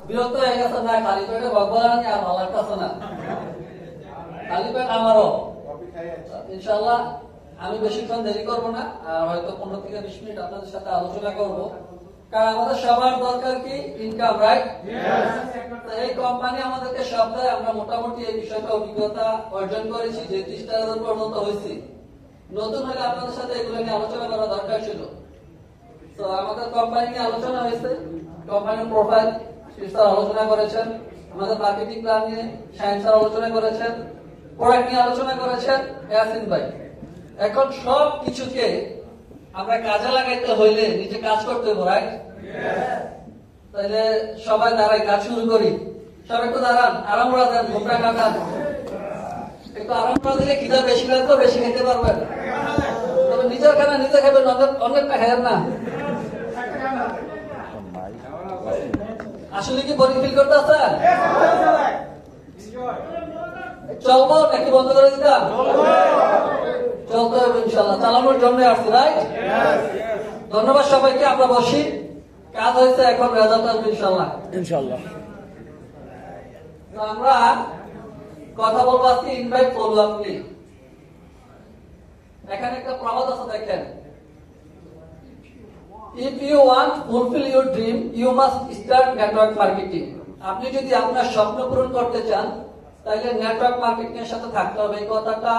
বিরক্ত হয়ে গেছে না, খালি পেটে ভগবান আর ভালো লাগতেছে না, খালি পেট আমারও। ইনশাল্লাহ আমি বেশিক্ষণ দেরি করবো না, হয়তো 15 থেকে 20 মিনিট আপনাদের সাথে আলোচনা করব। কারণ আমাদের সবার দরকার কি ইনকাম, রাইট? এই কোম্পানি আমাদেরকে সব দেয়, আমরা মোটামুটি এই বিষয়টা অভিজ্ঞতা অর্জন করেছি, 33টা পর্যন্ত হয়েছি। নতুন হলে আপনাদের সাথে এগুলো নিয়ে আলোচনা করা দরকার ছিল। তো আমাদের কোম্পানি নিয়ে আলোচনা হয়েছে, কোম্পানির প্রোফাইল স্যার আলোচনা করেছেন, আমাদের মার্কেটিং প্ল্যান নিয়ে শাহিন স্যার আলোচনা করেছেন, প্রোডাক্ট নিয়ে আলোচনা করেছেন ইয়াসিন ভাই। এখন সব কিছুকে আমরা কাজে লাগাইতে হইলে নিজে কাজ করতে হবে, রাইট? তাহলে সবাই দাঁড়াই, কাজ শুরু করি। সবাই একটু দাঁড়ান, আরাম করা দেন, ঘুমটা কাটান। একটু আরাম করা দিলে খিদা বেশি লাগবে, বেশি খেতে পারবেন। তবে নিজের খানা নিজে খাবেন, অনেকটা খাবেন না। আসলে কি বোরিং ফিল করতে আছেন? চলবো নাকি বন্ধ করে দিতাম? চলতে হবে ইনশাল্লাহ, চালানোর জন্য আসছি, রাইট? ধন্যবাদ সবাইকে, আমরা বসি। কাজ হয়েছে, এখন রেজাল্ট আসবে ইনশাল্লাহ। ইনশাল্লাহ আমরা কথা বলবো আজকে ইনভাইট করবো। আপনি এখানে একটা প্রবাদ আছে, দেখেন, if you want to fulfill your dream you must start network marketing. আপনি যদি আপনার স্বপ্ন পূরণ করতে চান তাহলে নেটওয়ার্ক মার্কেটিং এর সাথে থাকতে হবে। এই কথাটা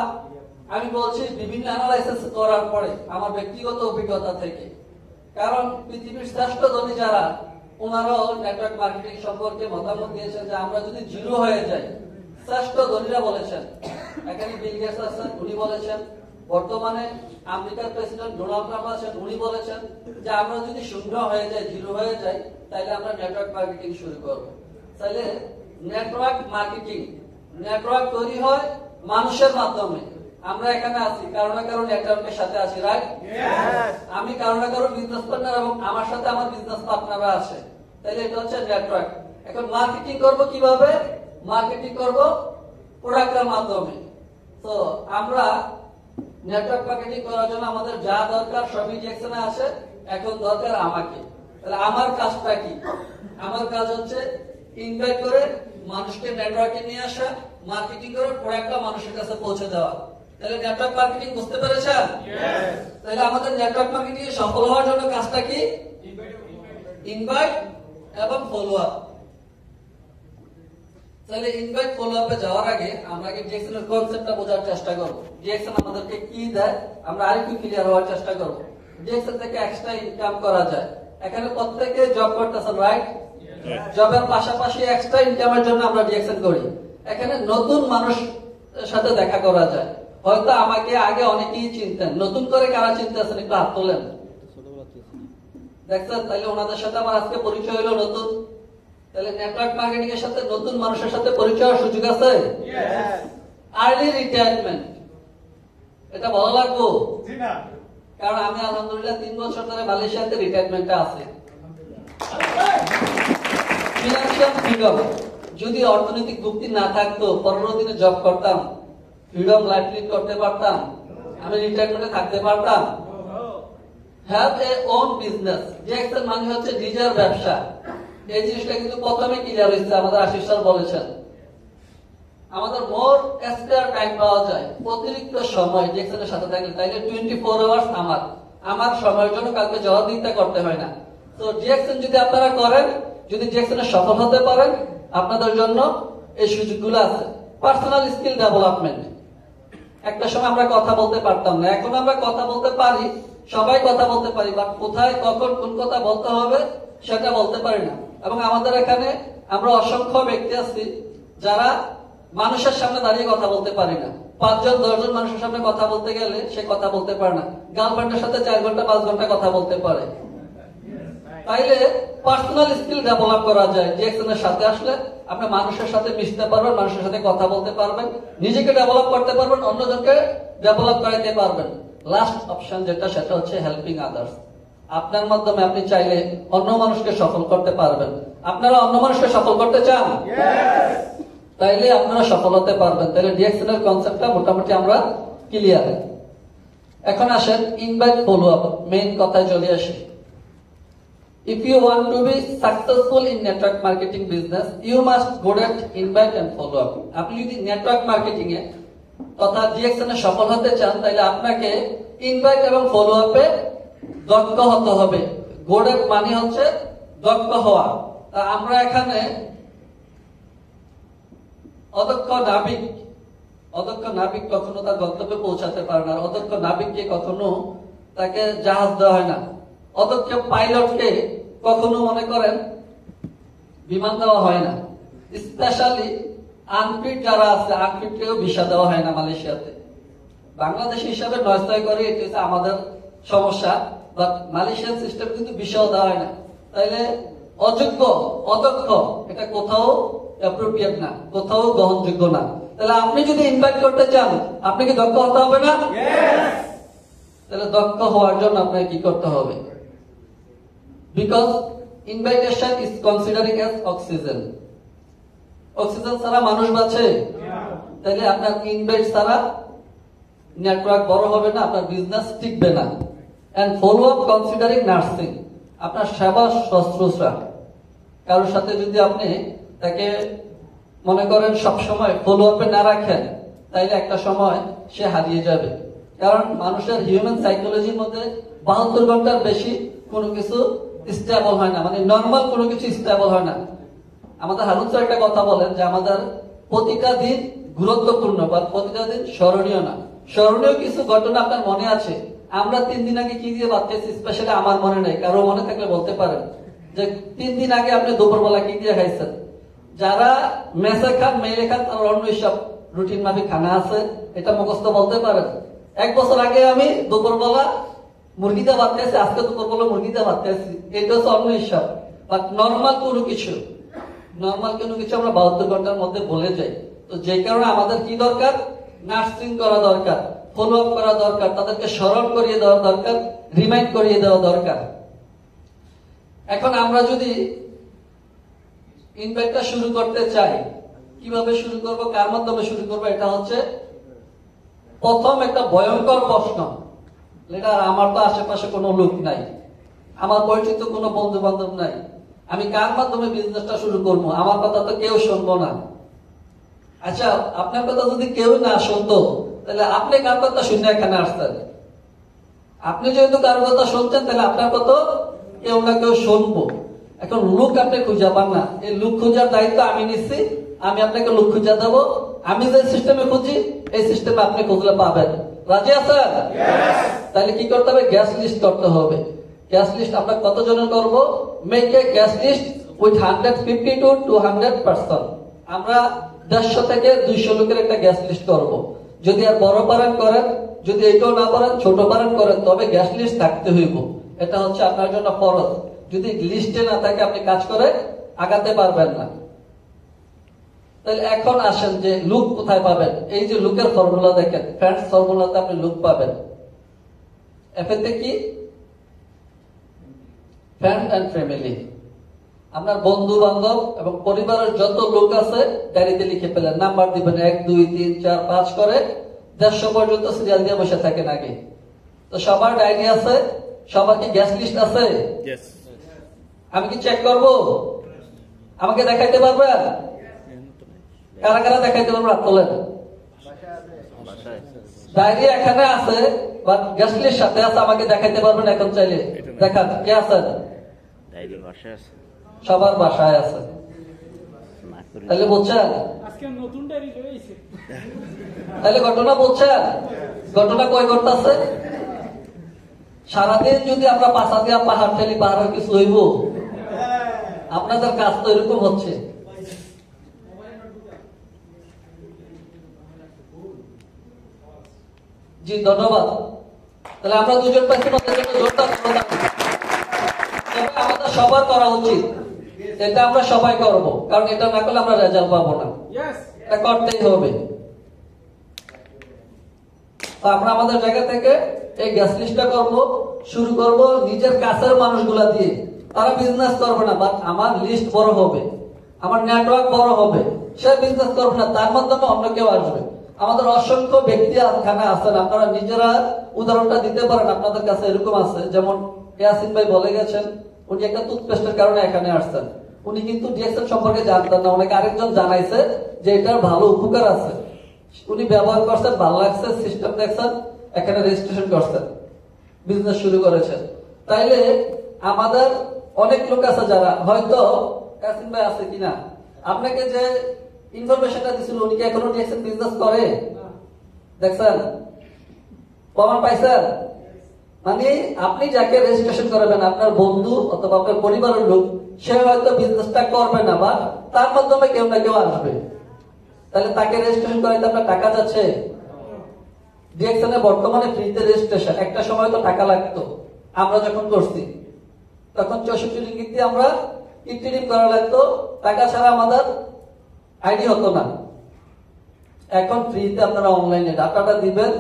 আমি বলছি বিভিন্ন অ্যানালাইসিস করার পরে, আমার ব্যক্তিগত অভিজ্ঞতা থেকে। কারণ পৃথিবীর শ্রেষ্ঠ ধনী যারা, ওনারাও নেটওয়ার্ক মার্কেটিং সম্পর্কে মতামত দিয়েছেন যে আমরা যদি জিরো হয়ে যাই, শ্রেষ্ঠ ধনীরা বলেছেন। এখানে বিল গেটস আছেন, উনি বলেছেন। বর্তমানে আমেরিকার প্রেসিডেন্ট ডোনাল্ড ট্রাম্প আছেন, উনি বলেছেন যে আমরা যদি শূন্য হয়ে যাই, জিরো হয়ে যাই, তাহলে আমরা নেটওয়ার্ক মার্কেটিং শুরু করব। তাহলে নেটওয়ার্ক মার্কেটিং, নেটওয়ার্ক তৈরি হয় মানুষের মাধ্যমে। আমরা এখানে আছি কারো না কারো নেটওয়ার্কের সাথে আছি, রাইট? আমি কারো না কারো বিজনেস পার্টনার এবং আমার সাথে আমার বিজনেস পার্টনাররা আছে। তাহলে এটা হচ্ছে নেটওয়ার্ক। এখন মার্কেটিং করব কিভাবে? মার্কেটিং করব প্রোডাক্টের মাধ্যমে। তো আমরা নেটওয়ার্ক মার্কেটিং করার জন্য আমাদের যা দরকার সবই জ্যাকসনে আছে। এখন দরকার আমাকে। তাহলে আমার কাজটা কি? আমার কাজ হচ্ছে ইনভাইট করে মানুষকে নেটওয়ার্কে নিয়ে আসা, মার্কেটিং করে প্রোডাক্টটা মানুষের কাছে পৌঁছে দেওয়া। তাহলে নেটওয়ার্ক মার্কেটিং বুঝতে পেরেছেন? তাহলে আমাদের নেটওয়ার্ক মার্কেটিং এ সফল হওয়ার জন্য কাজটা কি? ইনভাইট এবং ফলো আপ। তাহলে ইনভাইট ফলো আপে যাওয়ার আগে আমরা আগে ডিএক্সএন কনসেপ্টটা বোঝার চেষ্টা করব। ডিএক্সএন আমাদেরকে কি দেয় আমরা আরেকটু ক্লিয়ার হওয়ার চেষ্টা করব। ডিএক্সএন থেকে এক্সট্রা ইনকাম করা যায়। এখানে প্রত্যেকে জব করতেছেন, রাইট? জবের পাশাপাশি এক্সট্রা ইনকামের জন্য আমরা ডিএক্সএন করি। এখানে নতুন মানুষ সাথে দেখা করা যায়। হয়তো আমাকে আগে অনেকেই চিনতেন, নতুন করে কারা চিনতেছেন একটু হাত তোলেন। দেখছেন? তাহলে ওনাদের সাথে আমার আজকে পরিচয় হলো নতুন। তাহলে নেটওয়ার্ক মার্কেটিং এর সাথে নতুন মানুষের সাথে পরিচয় হওয়ার সুযোগ আছে। আর্লি রিটায়ারমেন্ট, এটা ভালো লাগবো? কারণ আমি আলহামদুলিল্লাহ 3 বছর ধরে মালয়েশিয়াতে রিটায়ারমেন্টে আছি। ফিনান্সিয়াল ফ্রিডম, যদি অর্থনৈতিক মুক্তি না থাকতো 15 দিনে জব করতাম, ফ্রিডম লাইফ লিড করতে পারতাম, আমি রিটায়ারমেন্টে থাকতে পারতাম। Have a own business, DXN মানে হচ্ছে নিজের ব্যবসা। এই জিনিসটা কিন্তু প্রথমে ক্লিয়ার হয়েছে, আমাদের আশিস স্যার বলেছেন। আমাদের মোর স্পেয়ার টাইম পাওয়া যায়, অতিরিক্ত সময় ডিএক্সএনের সাথে থাকলে। তাইলে 24 আওয়ার্স আমার সময়ের জন্য কাউকে জবাবদিহিতা করতে হয় না। তো ডিএক্সএন যদি আপনারা করেন, যদি ডিএক্সএনে সফল হতে পারেন, আপনাদের জন্য এই সুযোগগুলো আছে। পার্সোনাল স্কিল ডেভেলপমেন্ট, একটা সময় আমরা কথা বলতে পারতাম না, এখন আমরা কথা বলতে পারি, সবাই কথা বলতে পারি, বাট কোথায় কখন কোন কথা বলতে হবে সেটা বলতে পারি না। এবং আমাদের এখানে আমরা অসংখ্য ব্যক্তি আছি যারা মানুষের সামনে দাঁড়িয়ে কথা বলতে পারি না। 5 জন 10 জন মানুষের সামনে কথা বলতে গেলে সে কথা বলতে পারে না। গার্লফ্রেন্ডের সাথে 4 ঘন্টা 5 ঘন্টা কথা বলতে পারে। তাইলে পার্সোনাল স্কিল ডেভেলপ করা যায়। ডিএক্সএনের সাথে আসলে আপনি মানুষের সাথে মিশতে পারবেন, মানুষের সাথে কথা বলতে পারবেন, নিজেকে ডেভেলপ করতে পারবেন, অন্যজনকে ডেভেলপ করাইতে পারবেন। লাস্ট অপশন যেটা, সেটা হচ্ছে হেল্পিং আদার্স। আপনার মাধ্যমে আপনি চাইলে অন্য মানুষকে সফল করতে পারবেন। আপনারা অন্য মানুষকে সফল করতে চান? তাইলে আপনারা সফল হতে পারবেন। তাহলে ডিএক্সএন এর কনসেপ্টটা মোটামুটি আমরা ক্লিয়ার। এখন আসেন ইনভাইট ফলো আপ, মেইন কথায় চলে আসি। If you want to be successful in network marketing business, you must good at invite and follow up. আপনি যদি নেটওয়ার্ক মার্কেটিং এ তথা ডিএক্সএন এ সফল হতে চান, তাহলে আপনাকে ইনভাইট এবং ফলো আপে দক্ষ হতে হবে। গুড এট মানে হচ্ছে দক্ষ হওয়া। তা আমরা এখানে অদক্ষ নাবিক কখনো তার গন্তব্যে পৌঁছাতে পারে না। অদক্ষ নাবিককে কখনো তাকে জাহাজ দেওয়া হয় না। অদক্ষ পাইলটকে কখনো মনে করেন বিমান দেওয়া হয় না। স্পেশালি আনফিট যারা আছে, আনফিটকেও ভিসা দেওয়া হয় না মালয়েশিয়াতে। বাংলাদেশ হিসাবে নয় করে এটি হচ্ছে আমাদের সমস্যা, বাট মালয়েশিয়ান সিস্টেম কিন্তু ভিসাও দেওয়া হয় না। তাইলে অযোগ্য, অদক্ষ এটা কোথাও অ্যাপ্রোপ্রিয়েট না, কোথাও গ্রহণযোগ্য না। তাহলে আপনি যদি ইনভাইট করতে চান, আপনি কি দক্ষ হতে হবে না? তাহলে দক্ষ হওয়ার জন্য আপনাকে কি করতে হবে? Because invitation is considering as oxygen. Oxygen ছাড়া মানুষ বাঁচে। তাহলে আপনার ইনভাইট ছাড়া নেটওয়ার্ক বড় হবে না, আপনার বিজনেস টিকবে না। And follow up considering nursing, আপনার সেবা শুশ্রূষা। কারোর সাথে যদি আপনি তাকে মনে করেন সবসময় ফলো আপে না রাখেন, তাইলে একটা সময় সে হারিয়ে যাবে। কারণ মানুষের হিউম্যান সাইকোলজির মধ্যে 72 ঘন্টার বেশি কোনো কিছু স্টেবল হয় না, মানে নর্মাল কোনো কিছু স্টেবল হয় না। আমাদের হারুন স্যার একটা কথা বলেন যে আমাদের প্রতিটা দিন গুরুত্বপূর্ণ বা প্রতিটা দিন স্মরণীয় না। স্মরণীয় কিছু ঘটনা আপনার মনে আছে। আমরা 3 দিন আগে কি দিয়ে বাঁচতেছি, স্পেশালি আমার মনে নেই, কারো মনে থাকলে বলতে পারেন যে 3 দিন আগে আপনি দুপুরবেলা কি দিয়ে খাইছেন। যারা মেসে খান, মেয়ে খান, তার অন্য সব রুটিন মাফিক খানা আছে, এটা মুখস্থ বলতে পারেন। 1 বছর আগে আমি দুপুরবেলা মুরগিতে বাঁচতেছি, আজকে দুপুরবেলা মুরগিতে বাঁচতেছি, এটা হচ্ছে অন্য হিসাব। বাট নর্মাল কোনো কিছু আমরা 72 ঘন্টার মধ্যে বলে যাই। তো যে কারণে আমাদের কি দরকার? নার্সিং করা দরকার, ফলো আপ করা দরকার, তাদেরকে স্মরণ করিয়ে দেওয়া দরকার, রিমাইন্ড করিয়ে দেওয়া দরকার। এখন আমরা যদি ইনভাইটটা শুরু করতে চাই, কিভাবে শুরু করব, কার মাধ্যমে শুরু করব, এটা হচ্ছে প্রথম একটা ভয়ঙ্কর প্রশ্ন। এটা আমার তো আশেপাশে কোনো লোক নাই, আমার পরিচিত কোনো বন্ধু বান্ধব নাই, আমি কার মাধ্যমে বিজনেসটা শুরু করবো? আমার কথা তো কেউ শুনবো না। আচ্ছা, আপনার কথা যদি কেউ না শুনতো, তাহলে আপনি কার কথা শুনে এখানে আসতেন? আপনি যেহেতু কার কথা শুনছেন, তাহলে আপনার কথা কেউ না কেউ শুনবো। এখন লোক আপনি খুঁজে পান না, এই লোক খোঁজার দায়িত্ব আমি নিচ্ছি। আমি আপনাকে লোক খুঁজে দেবো। আমি যে সিস্টেমে খুঁজি, এই সিস্টেমে আপনি খুঁজলে পাবেন। রাজি আছেন? তাহলে কি করতে হবে? গ্যাস লিস্ট করতে হবে। গ্যাস লিস্ট আমরা কতজনের করবো? Make a guest list with 150 to 200 person. আমরা 150 থেকে 200 লোকের একটা গ্যাস লিস্ট করব। যদি আর বড় পারেন করেন, যদি এটাও না পারেন ছোট পারেন করেন, তবে গ্যাস লিস্ট থাকতে হইব। এটা হচ্ছে আপনার জন্য ফরজ। যদি লিস্টে না থাকে, আপনি কাজ করে আগাতে পারবেন না। তাহলে এখন আসেন যে লুক কোথায় পাবেন। এই যে লুকের ফর্মুলা দেখেন, ফ্রেন্ডস ফর্মুলাতে আপনি লুক পাবেন। এফেতে কি? Friend and family. আপনার বন্ধু বান্ধব এবং পরিবারের যত লোক আছে ডায়েরিতে লিখে ফেলেন, নাম্বার দিবেন 1 2 3 4 5 করে 150 পর্যন্ত সিরিয়াল দিয়ে বসে থাকেন আগে। তো সবার ডায়েরি আছে, সবার কি গ্যাস লিস্ট আছে? আমি কি চেক করব? আমাকে দেখাইতে পারবেন? কারা কারা দেখাইতে পারবেন? হাত তোলেন। ডায়েরি এখানে আছে বা গ্যাস লিস্ট সাথে আছে, আমাকে দেখাইতে পারবেন এখন চাইলে? দেখান, কে আছেন? সবার বাসায় আছে। তাহলে বুঝছেন? তাহলে ঘটনা বুঝছেন? ঘটনা কই ঘটতেছে? সারাদিন যদি আমরা পাশা দিয়া পাহাড় ঠেলি, পাহাড়ের কিছু হইব? আপনাদের কাজ তো এরকম হচ্ছে। জি, ধন্যবাদ। তাহলে আমরা দুজন পাচ্ছি, আমাদের সবার করা উচিত। এটা আমরা সবাই করবো, কারণ এটা না করলে আমরা রেজাল্ট পাবো না। এটা করতেই হবে। আমরা আমাদের জায়গা থেকে এই গ্যাস লিস্টটা করবো, শুরু করব নিজের কাছের মানুষগুলা দিয়ে। তারা বিজনেস করবে না, বাট আমার লিস্ট বড় হবে, আমার নেটওয়ার্ক বড় হবে। সে বিজনেস করবে না, তার মাধ্যমে অন্য কেউ আসবে। আমাদের অসংখ্য ব্যক্তি এখানে আছেন, আপনারা নিজেরা উদাহরণটা দিতে পারেন। আপনাদের কাছে এরকম আছে, যেমন ইয়াসিন ভাই বলে গেছেন উনি একটা টুথপেস্টের কারণে এখানে আসছেন। উনি কিন্তু ডিএক্সএন সম্পর্কে জানতেন না, ওনাকে আরেকজন জানাইছে যে এটার ভালো উপকার আছে। উনি ব্যবহার করছেন, ভালো লাগছে, সিস্টেম দেখছেন, এখানে রেজিস্ট্রেশন করছেন, বিজনেস শুরু করেছেন। তাইলে আমাদের অনেক লোক আছে যারা হয়তো কাসিম ভাই আছে কিনা, আপনাকে যে ইনফরমেশনটা দিছিল উনি কি এখনো ডিএক্সএন বিজনেস করে? দেখছেন, প্রমাণ পাইছেন? মানে আপনি যাকে রেজিস্ট্রেশন করবেন, আপনার বন্ধু অথবা আপনার পরিবারের লোক, সে হয়তো বিজনেসটা করবে না বা তার মাধ্যমে কেউ না কেউ আসবে। তাহলে তাকে রেজিস্ট্রেশন করাইতে আপনার টাকা যাচ্ছে। ডিএক্সএন এ বর্তমানে ফ্রিতে রেজিস্ট্রেশন, একটা সময় তো টাকা লাগতো। আমরা যখন করছি তখন 64 রিঙ্গিত দিয়ে আমরা ইন্টিরিম করা লাগতো, টাকা ছাড়া আমাদের আইডি হতো না। এখন ফ্রিতে আপনারা অনলাইনে ডাটাটা দিবেন,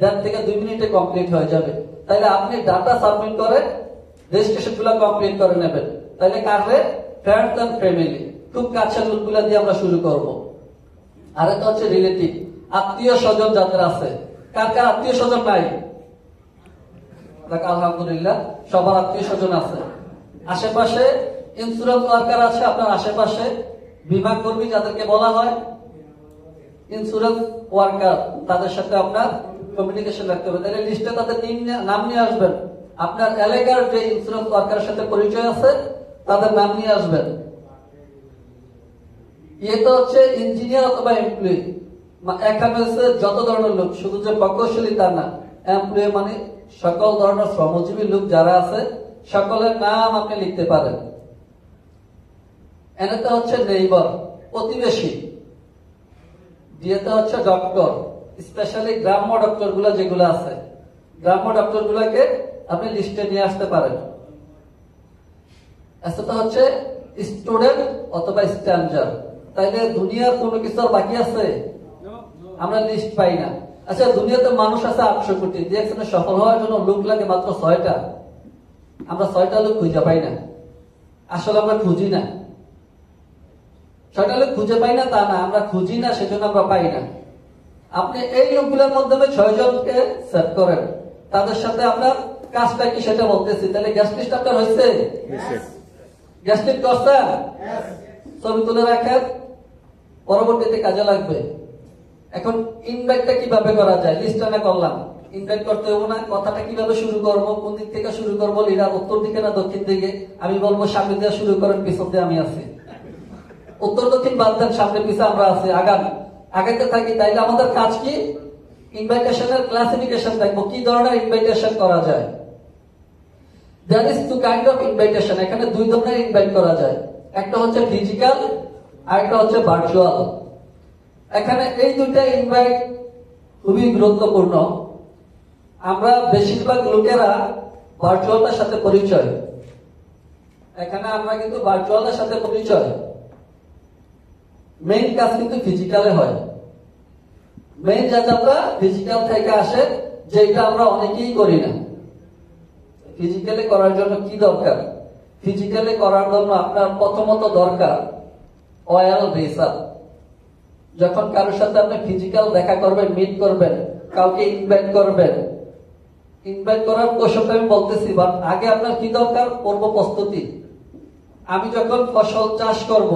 1.5 থেকে 2 মিনিটে কমপ্লিট হয়ে যাবে। তাহলে আপনি ডাটা সাবমিট করে রেজিস্ট্রেশন গুলো কমপ্লিট করে নেবেন। তাহলে কারবে ফ্রেন্ডস এন্ড ফ্যামিলি, খুব কাছের লোকগুলা দিয়ে আমরা শুরু করব। আর এটা হচ্ছে রিলেটিভ, আত্মীয় স্বজন যাদের আছে। কার কার আত্মীয় স্বজন নাই? আলহামদুলিল্লাহ, সবার আত্মীয় স্বজন আছে। আশেপাশে ইন্স্যুরেন্স ওয়ার্কার আছে, আপনার আশেপাশে বীমা কর্মী যাদেরকে বলা হয় ইন্স্যুরেন্স ওয়ার্কার, তাদের সাথে আপনার কমিউনিকেশন রাখতে হবে। তাহলে লিস্টে তাদের নাম নিয়ে আসবেন। আপনার এলাকার যে ইন্স্যুরেন্স ওয়ার্কারের সাথে পরিচয় আছে তাদের নাম নিয়ে আসবেন। এটা হচ্ছে ইঞ্জিনিয়ার অথবা এমপ্লয়ি। এখানে হচ্ছে যত ধরনের লোক, শুধু যে প্রকৌশলী তা না, এমপ্লয়ি মানে সকল ধরনের শ্রমজীবী লোক যারা আছে সকলের নাম আপনি লিখতে পারেন। এনেতে হচ্ছে নেইবার, প্রতিবেশী। ডিএতে হচ্ছে ডক্টর, স্পেশালি গ্রাম্য ডক্টর গুলা যেগুলো আছে, গ্রাম্য ডক্টর গুলাকে আপনি লিস্টে নিয়ে আসতে পারেন। এসটা হচ্ছে স্টুডেন্ট অথবা স্ট্যান্ডার্ড। তাইলে দুনিয়ার কোনো কিছু বাকি আছে? আমরা লিস্ট পাই না। আচ্ছা, দুনিয়াতে মানুষ আছে 800 কোটি, ডিএক্সএন সফল হওয়ার জন্য লোক লাগে মাত্র 6টা। আমরা 6টা লোক খুঁজে পাই না। আসলে আমরা খুঁজি না, 6টা লোক খুঁজে পাই না তা না, আমরা খুঁজি না, সেজন্য আমরা পাই না। আপনি এই লোকগুলোর মাধ্যমে 6 জনকে সেট করেন, তাদের সাথে আপনার কাজটা কি সেটা বলতেছি। তাহলে গ্যাস লিস্ট আপনার হয়েছে? গ্যাস লিস্ট করছেন? ছবি তুলে রাখেন, পরবর্তীতে কাজে লাগবে। এখন ইনভাইটটা কিভাবে করা যায়? লিস্ট আনা করলাম, ইনভাইট করতে হবে না। কথাটা কিভাবে শুরু করবো, কোন দিক থেকে শুরু করবো? লিডার উত্তর দিকে না দক্ষিণ দিকে? আমি বলবো সামনে দিয়ে শুরু করেন, পিছন দিয়ে আমি আছি। উত্তর দক্ষিণ বাদ দেন, সামনে পিছে আমরা আছি, আগাইতে থাকি। তাইলে আমাদের কাজ কি? ইনভাইটেশনের ক্লাসিফিকেশন দেখবো, কি ধরনের ইনভাইটেশন করা যায়। There is two kind of invitation. এখানে 2 ধরনের ইনভাইট করা যায়, একটা হচ্ছে ফিজিক্যাল আর একটা হচ্ছে ভার্চুয়াল। এখানে এই দুইটা ইনভাইট খুবই গুরুত্বপূর্ণ। আমরা বেশিরভাগ লোকেরা ভার্চুয়ালটার সাথে পরিচয়, এখানে আমরা কিন্তু ভার্চুয়ালের সাথে পরিচয়, মেইন কাজ কিন্তু ফিজিক্যালে হয়। মেইন যাত্রা ফিজিক্যাল থেকে আসে, যেটা আমরা অনেকেই করি না। ফিজিক্যালি করার জন্য কি দরকার? ফিজিক্যালি করার জন্য আপনার প্রথমত দরকার অয়েল ভিসা। যখন কারোর সাথে আপনি ফিজিক্যাল দেখা করবেন, মিট করবেন, কাউকে ইনভাইট করবেন, ইনভাইট করার কৌশলটা আমি বলতেছি, বাট আগে আপনার কি দরকার? পূর্ব প্রস্তুতি। আমি যখন ফসল চাষ করব,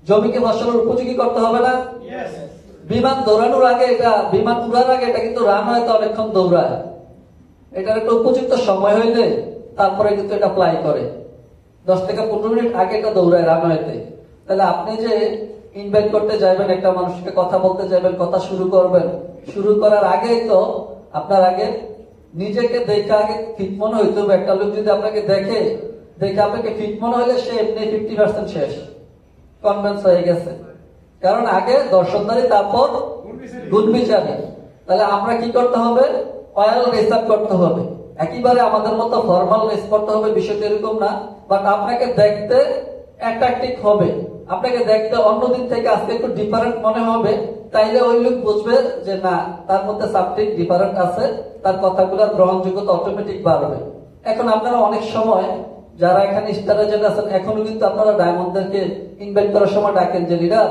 জমিকে ফসলের উপযোগী করতে হবে না? বিমান দৌড়ানোর আগে, এটা বিমান উড়ার আগে এটা কিন্তু রান হয়, তো অনেকক্ষণ দৌড়ায়। এটার একটা উপযুক্ত সময় হইলে তারপরে কিন্তু এটা ফ্লাই করে। 10 থেকে 15 মিনিট আগে এটা দৌড়ায় রান হইতে। তাহলে আপনি যে ইনভাইট করতে যাবেন, একটা মানুষকে কথা বলতে যাবেন, কথা শুরু করবেন, শুরু করার আগেই তো আপনার আগে নিজেকে দেখে আগে ফিট মনে হইতে হবে। একটা লোক যদি আপনাকে দেখে আপনাকে ফিট মনে হলে সে এমনি 50% শেষ, কনভেন্স হয়ে গেছে। কারণ আগে দর্শনদারি, তারপর গুণ বিচারি। তাহলে আমরা কি করতে হবে? অয়েল রিসার্চ করতে হবে। একেবারে আমাদের মতো ফর্মাল রেস করতে হবে বিষয়টা এরকম না, বাট আপনাকে দেখতে অ্যাট্রাকটিভ হবে, আপনাকে দেখতে অন্যদিন থেকে আজকে একটু ডিফারেন্ট মনে হবে। তাইলে ওই লোক বুঝবে যে না, তার মধ্যে সাবজেক্ট ডিফারেন্ট আছে, তার কথাগুলোর গ্রহণযোগ্যতা অটোমেটিক বাড়বে। এখন আপনারা অনেক সময় যারা এখানে স্টার এজেন্ট আছেন, এখনো কিন্তু আপনারা ডায়মন্ডদেরকে ইনভাইট করার সময় ডাকেন যে লিডার,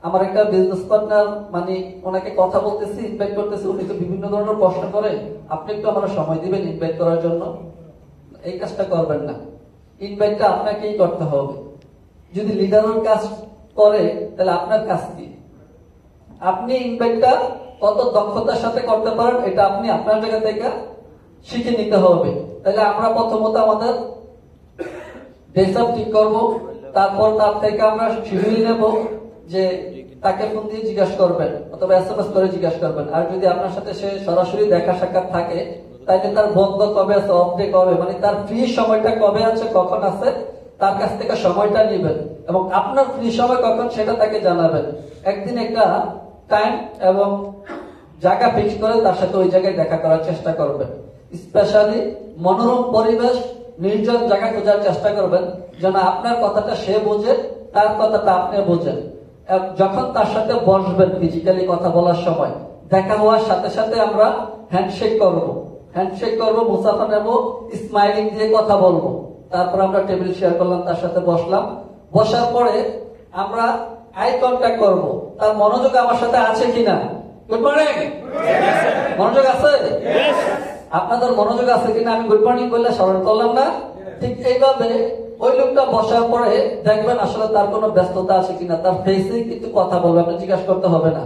আমার একটা বিজনেস পার্টনার, মানে ওনাকে কথা বলতেছি, ইনভাইট করতেছি, উনি তো বিভিন্ন ধরনের প্রশ্ন করে, আপনি একটু আমার সময় দিবেন ইনভাইট করার জন্য। এই কাজটা করবেন না। ইনভাইটটা আপনাকেই করতে হবে। যদি লিডারের কাজ করে তাহলে আপনার কাজ কি? আপনি ইনভাইটটা কত দক্ষতার সাথে করতে পারেন এটা আপনি আপনার জায়গা থেকে শিখে নিতে হবে। তাহলে আমরা প্রথমত আমাদের ডেস্ক ঠিক করব, তারপর তার থেকে আমরা শিডিউল নেব যে তাকে ফোন দিয়ে জিজ্ঞাসা করবেন অথবা SMS করে জিজ্ঞাসা করবেন। আর যদি আপনার সাথে সে সরাসরি দেখা সাক্ষাৎ থাকে তাহলে তার বন্ধ কবে আছে, অফ ডে কবে, মানে তার ফ্রি সময়টা কবে আছে, কখন আছে, তার কাছ থেকে সময়টা নেবেন এবং আপনার ফ্রি সময় কখন সেটা তাকে জানাবেন। একদিন একটা টাইম এবং জায়গা ফিক্স করে তার সাথে ওই জায়গায় দেখা করার চেষ্টা করবেন। স্পেশালি মনোরম পরিবেশ, নির্জন জায়গা খোঁজার চেষ্টা করবেন যেন আপনার কথাটা সে বোঝে, তার কথাটা আপনি বোঝেন। যখন তার সাথে বসবেন ফিজিক্যালি কথা বলার সময়, দেখা হওয়ার সাথে সাথে আমরা হ্যান্ডশেক করব, মুসাফা নেব, স্মাইলিং দিয়ে কথা বলবো। তারপর আমরা টেবিল শেয়ার করলাম, তার সাথে বসলাম। বসার পরে আমরা আই কন্ট্যাক্ট করব, তার মনোযোগ আমার সাথে আছে কিনা। গুড মর্নিং, মনোযোগ আছে? আপনাদের মনোযোগ আছে কিনা আমি গুড মর্নিং বললে স্মরণ করলাম না? ঠিক এইভাবে ওই লোকটা বসার পরে দেখবেন আসলে তার কোনো ব্যস্ততা আছে কিনা, তার ফেসে কিন্তু কথা বলবে, আপনি জিজ্ঞাসা করতে হবে না।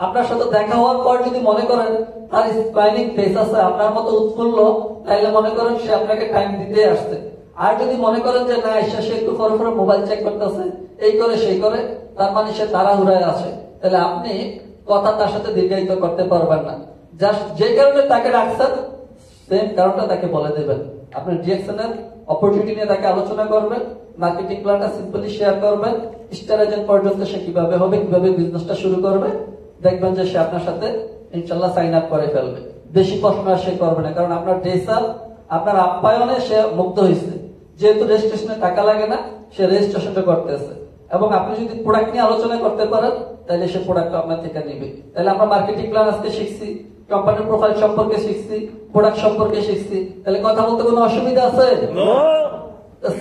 আপনার সাথে দেখা হওয়ার পর যদি মনে করেন তার স্মাইলিং ফেস আছে, আপনার মতো উৎফুল্ল, তাইলে মনে করেন সে আপনাকে টাইম দিতে আসছে। আর যদি মনে করেন যে না সে একটু পরে পরে মোবাইল চেক করতেছে, এই করে সেই করে, তার মানে সে তাড়াহুড়ায় আছে, তাহলে আপনি কথা তার সাথে দীর্ঘায়িত করতে পারবেন না। জাস্ট যে কারণে তাকে রাখছেন সেম কারণটা তাকে বলে দেবেন। আপনি রিঅ্যাকশনের অপরচুনিটি নিয়ে তাকে আলোচনা করবেন, মার্কেটিং প্ল্যানটা সিম্পলি শেয়ার করবেন, স্টার এজেন্ট পর্যন্ত সে কিভাবে হবে, কিভাবে বিজনেসটা শুরু করবে, দেখবেন যে সে আপনার সাথে ইনশাল্লাহ সাইন আপ করে ফেলবে। বেশি প্রশ্ন আর সে করবে না, কারণ আপনার ড্রেস আপ, আপনার আপ্যায়নে সে মুগ্ধ হয়েছে। যেহেতু রেজিস্ট্রেশনে টাকা লাগে না, সে রেজিস্ট্রেশনটা করতেছে। এবং আপনি যদি প্রোডাক্ট নিয়ে আলোচনা করতে পারেন তাহলে সে প্রোডাক্ট আপনার থেকে নিবে। তাহলে আমরা মার্কেটিং প্ল্যান আজকে শিখছি, কোম্পানির প্রোফাইল সম্পর্কে শিখছি, প্রোডাক্ট সম্পর্কে শিখছি, তাহলে কথা বলতে কোনো অসুবিধা আছে?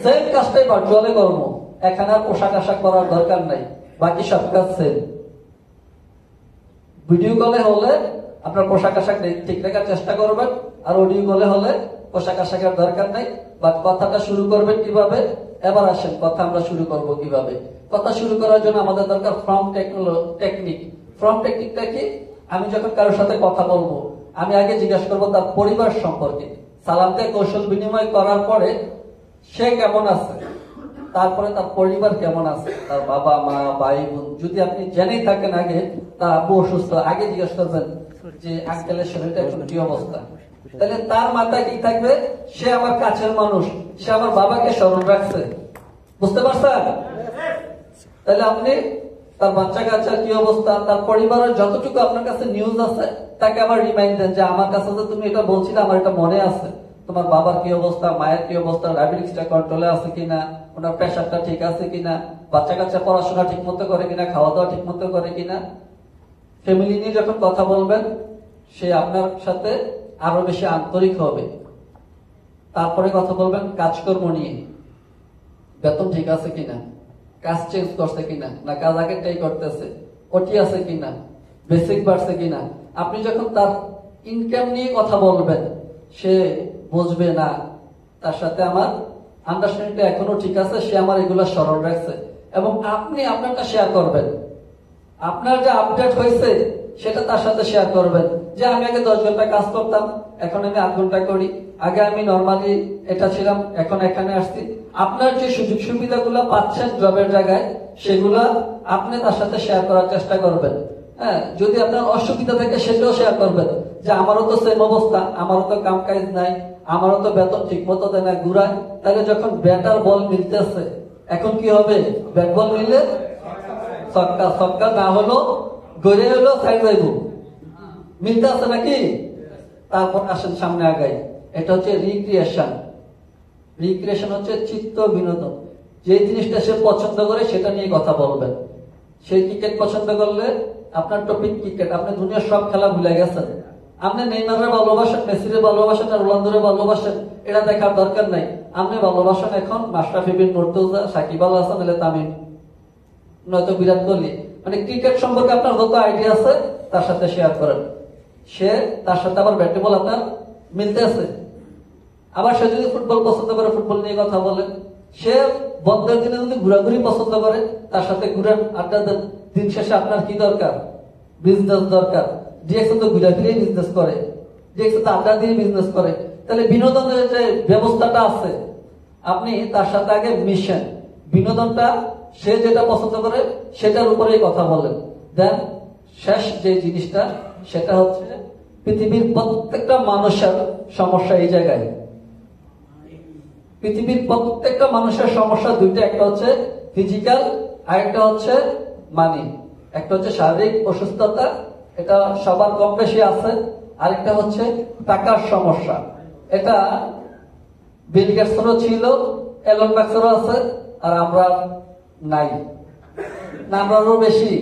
সেম কাজটাই ভার্চুয়ালে করবো, এখানে আর পোশাক আশাক করার দরকার নাই, বাকি সব কাজ সেম। ভিডিও কলে হলে আপনার পোশাক আশাক ঠিক রাখার চেষ্টা করবেন, আর অডিও কলে হলে পোশাক আশাকের দরকার নাই। বাট কথাটা শুরু করবেন কিভাবে? এবার আসেন কথা আমরা শুরু করব কিভাবে। কথা শুরু করার জন্য আমাদের দরকার ফর্ম টেকনিক। ফর্ম টেকনিকটা কি? আমি যখন কারোর সাথে কথা বলবো, আমি আগে জিজ্ঞাসা করবো তার পরিবার সম্পর্কে। সালাম দিয়ে কৌশল বিনিময় করার পরে সে কেমন আছে, তারপরে তার পরিবার কেমন আছে, তার বাবা মা ভাই বোন। যদি আপনি জেনেই থাকেন আগে তার আব্বু অসুস্থ, আগে জিজ্ঞাসা করবেন যে আঙ্কেলের শরীরটা এখন কি অবস্থা। তাহলে তার মাথায় কি থাকবে? সে আমার কাছের মানুষ, সে আমার বাবাকে স্মরণ রাখছে। বুঝতে পারছেন? তাহলে আপনি তার বাচ্চা কাচ্চার কি অবস্থা, তার পরিবারের যতটুকু আপনার কাছে নিউজ আছে তাকে আবার রিমাইন্ড দেন যে আমার কাছে তো তুমি এটা বলছিলে, আমার এটা মনে আছে। তোমার বাবার কি অবস্থা, মায়ের কি অবস্থা, ডায়াবেটিসটা কন্ট্রোলে আছে কিনা, ওনার প্রেশারটা ঠিক আছে কিনা, বাচ্চা কাচ্চা পড়াশোনা ঠিক মতো করে কিনা, খাওয়া দাওয়া ঠিক মতো করে কিনা। ফ্যামিলি নিয়ে যখন কথা বলবেন সে আপনার সাথে আরো বেশি আন্তরিক হবে। তারপরে কথা বলবেন কাজকর্ম নিয়ে, বেতন ঠিক আছে কিনা, কাজ চেঞ্জ করছে কিনা, না কাজ আগেরটাই করতেছে, ওটি আছে কিনা, বেসিক বাড়ছে কিনা। আপনি যখন তার ইনকাম নিয়ে কথা বলবেন সে বুঝবে না তার সাথে আমার আন্ডারস্ট্যান্ডিংটা এখনো ঠিক আছে, সে আমার এগুলা স্মরণ রাখছে। এবং আপনি আপনারটা শেয়ার করবেন, আপনার যে আপডেট হয়েছে সেটা তার সাথে শেয়ার করবেন। যে আমি আগে 10 ঘন্টা কাজ করতাম, এখন আমি 8 ঘন্টা করি, আগে আমি নর্মালি এটা ছিলাম, এখন এখানে আসছি। আপনার যে সুযোগ সুবিধাগুলো পাচ্ছেন জবের জায়গায়, সেগুলা আপনি তার সাথে শেয়ার করার চেষ্টা করবেন। হ্যাঁ, যদি আপনার অসুবিধা থাকে সেটাও শেয়ার করবেন, যে আমারও তো সেম অবস্থা, আমারও তো কাম কাজ নাই, আমারও তো বেতন ঠিক মতো দেয় না, ঘুরায়। তাহলে যখন ব্যাট আর বল মিলতেছে, এখন কি হবে? ব্যাট বল মিললে ছক্কা, ছক্কা না হলো গড়ে হলো সাইড যাইব, মিলতে আছে নাকি? তারপর আসেন সামনে আগাই। এটা হচ্ছে রিক্রিয়েশন। রিক্রিয়েশন হচ্ছে চিত্ত বিনোদন। যে জিনিসটা সে পছন্দ করে সেটা নিয়ে কথা বলবেন। সে ক্রিকেট পছন্দ করলে আপনার টপিক ক্রিকেট, আপনি দুনিয়ার সব খেলা ভুলে গেছেন। আপনি নেইমারের ভালোবাসেন, মেসিরে ভালোবাসেন, আর রোনালদোরে ভালোবাসেন, এটা দেখার দরকার নাই। আপনি ভালোবাসেন এখন মাশরাফি বিন মুর্তজা, সাকিব আল হাসান, তামিম, নয়তো বিরাট কোহলি। মানে ক্রিকেট সম্পর্কে আপনার যত আইডিয়া আছে তার সাথে শেয়ার করেন। সে তার সাথে আবার ব্যাট বল আপনার মিলতে আছে। আবার সে যদি ফুটবল পছন্দ করে ফুটবল নিয়ে কথা বলেন, সে বন্ধের দিনে যদি ঘোরাঘুরি পছন্দ করে, তার সাথে ঘুরেন, আড্ডা দেন। দিন শেষে আপনার কি দরকার? বিজনেস দরকার। ডিএক্সন তো ঘুরে ফিরেই বিজনেস করে, ডিএক্সন তো আড্ডা দিয়ে বিজনেস করে। তাহলে বিনোদনের যে ব্যবস্থাটা আছে, আপনি তার সাথে আগে মিশেন, বিনোদনটা সে যেটা পছন্দ করে সেটার উপরেই কথা বলেন। দেন শেষ যে জিনিসটা, সেটা হচ্ছে পৃথিবীর প্রত্যেকটা মানুষের সমস্যা এই জায়গায়। পৃথিবীর প্রত্যেকটা মানুষের সমস্যা দুইটা, একটা হচ্ছে ফিজিক্যাল আর একটা হচ্ছে মানি। একটা হচ্ছে শারীরিক অসুস্থতা, এটা সবার কম বেশি আছে। আরেকটা হচ্ছে টাকার সমস্যা, এটা বিল গেটসেরও ছিল, এলন মাস্কেরও আছে, আর আমরা নাই না, আমরা আরো বেশি,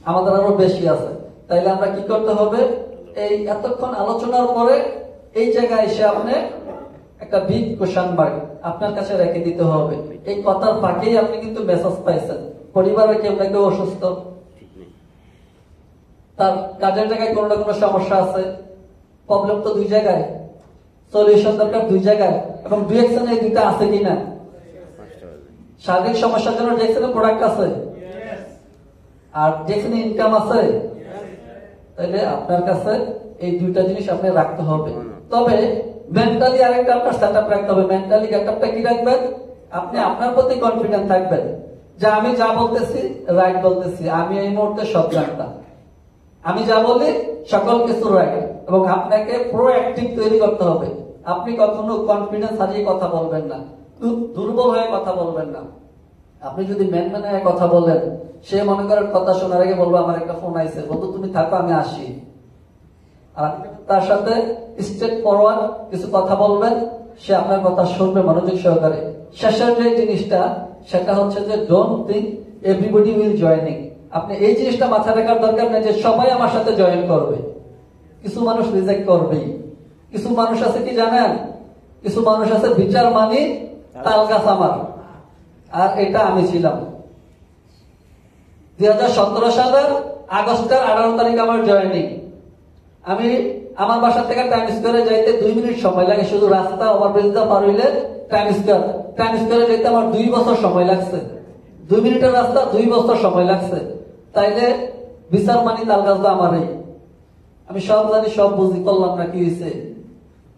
আমাদের আরো বেশি আছে। তাইলে আমরা কি করতে হবে? এই এতক্ষণ আলোচনার পরে এই জায়গায় এসে আপনি একটা বিগ কোশ্চেন মার্ক আপনার কাছে রেখে দিতে হবে। এই কথার ফাঁকেই আপনি কিন্তু মেসেজ পাইছেন, পরিবারের কেউ না কেউ অসুস্থ, তার কাজের জায়গায় কোনো না কোনো সমস্যা আছে, প্রবলেম তো দুই জায়গায়, সলিউশন দরকার দুই জায়গায়, এবং ডিএক্সন এই দুইটা আছে কিনা। শারীরিক সমস্যার জন্য ডিএক্সনের প্রোডাক্ট আছে, আর ডিএক্সনে ইনকাম আছে। তাহলে আপনার কাছে এই দুইটা জিনিস আপনি রাখতে হবে। তবে মেন্টালি আরেকটা আপনার সেট আপ রাখতে হবে। মেন্টালি সেট আপটা কি রাখবেন? আপনি আপনার প্রতি কনফিডেন্ট থাকবেন যে আমি যা বলতেছি রাইট বলতেছি, আমি এই মুহূর্তে সব জানতাম, আমি যা বলি সকল কিছু রাইট। এবং আপনাকে প্রোঅ্যাক্টিভ তৈরি করতে হবে। আপনি কখনো কনফিডেন্স হারিয়ে কথা বলবেন না, দুর্বল হয়ে কথা বলবেন না। আপনি যদি ম্যান হয়ে কথা বলেন, সে মনে করেন কথা শোনার আগে বলবো আমার একটা ফোন আইছে, বন্ধু তুমি থাকো আমি আসি। আর তার সাথে স্ট্রেট ফরওয়ার্ড কিছু কথা বলবেন, সে আপনার কথা শুনবে মনোযোগ সহকারে। শেষের যে জিনিসটা, সেটা হচ্ছে যে don't think everybody will joining. আপনি এই জিনিসটা মাথায় রাখার দরকার নেই যে সবাই আমার সাথে জয়েন করবে। কিছু মানুষ রিজেক্ট করবেই। কিছু মানুষ আছে কি জানেন? কিছু মানুষ আছে বিচার মানি তাল গাছ আমার, আর এটা আমি ছিলাম। 2017 সালের আগস্টের 18 তারিখ আমার জয়েনিং। আমি আমার বাসা থেকে টাইম স্কোয়ারে যাইতে 2 মিনিট সময় লাগে, শুধু রাস্তা ওভারব্রিজটা পার হইলে টাইম স্কোয়ারে যাইতে আমার 2 বছর সময় লাগছে। 2 মিনিটের রাস্তা 2 বছর সময় লাগছে। তাইলে বিচার মানি তাল গাছটা আমারই। আমি সব জানি, সব বুঝি, করলাম না, কি হয়েছে?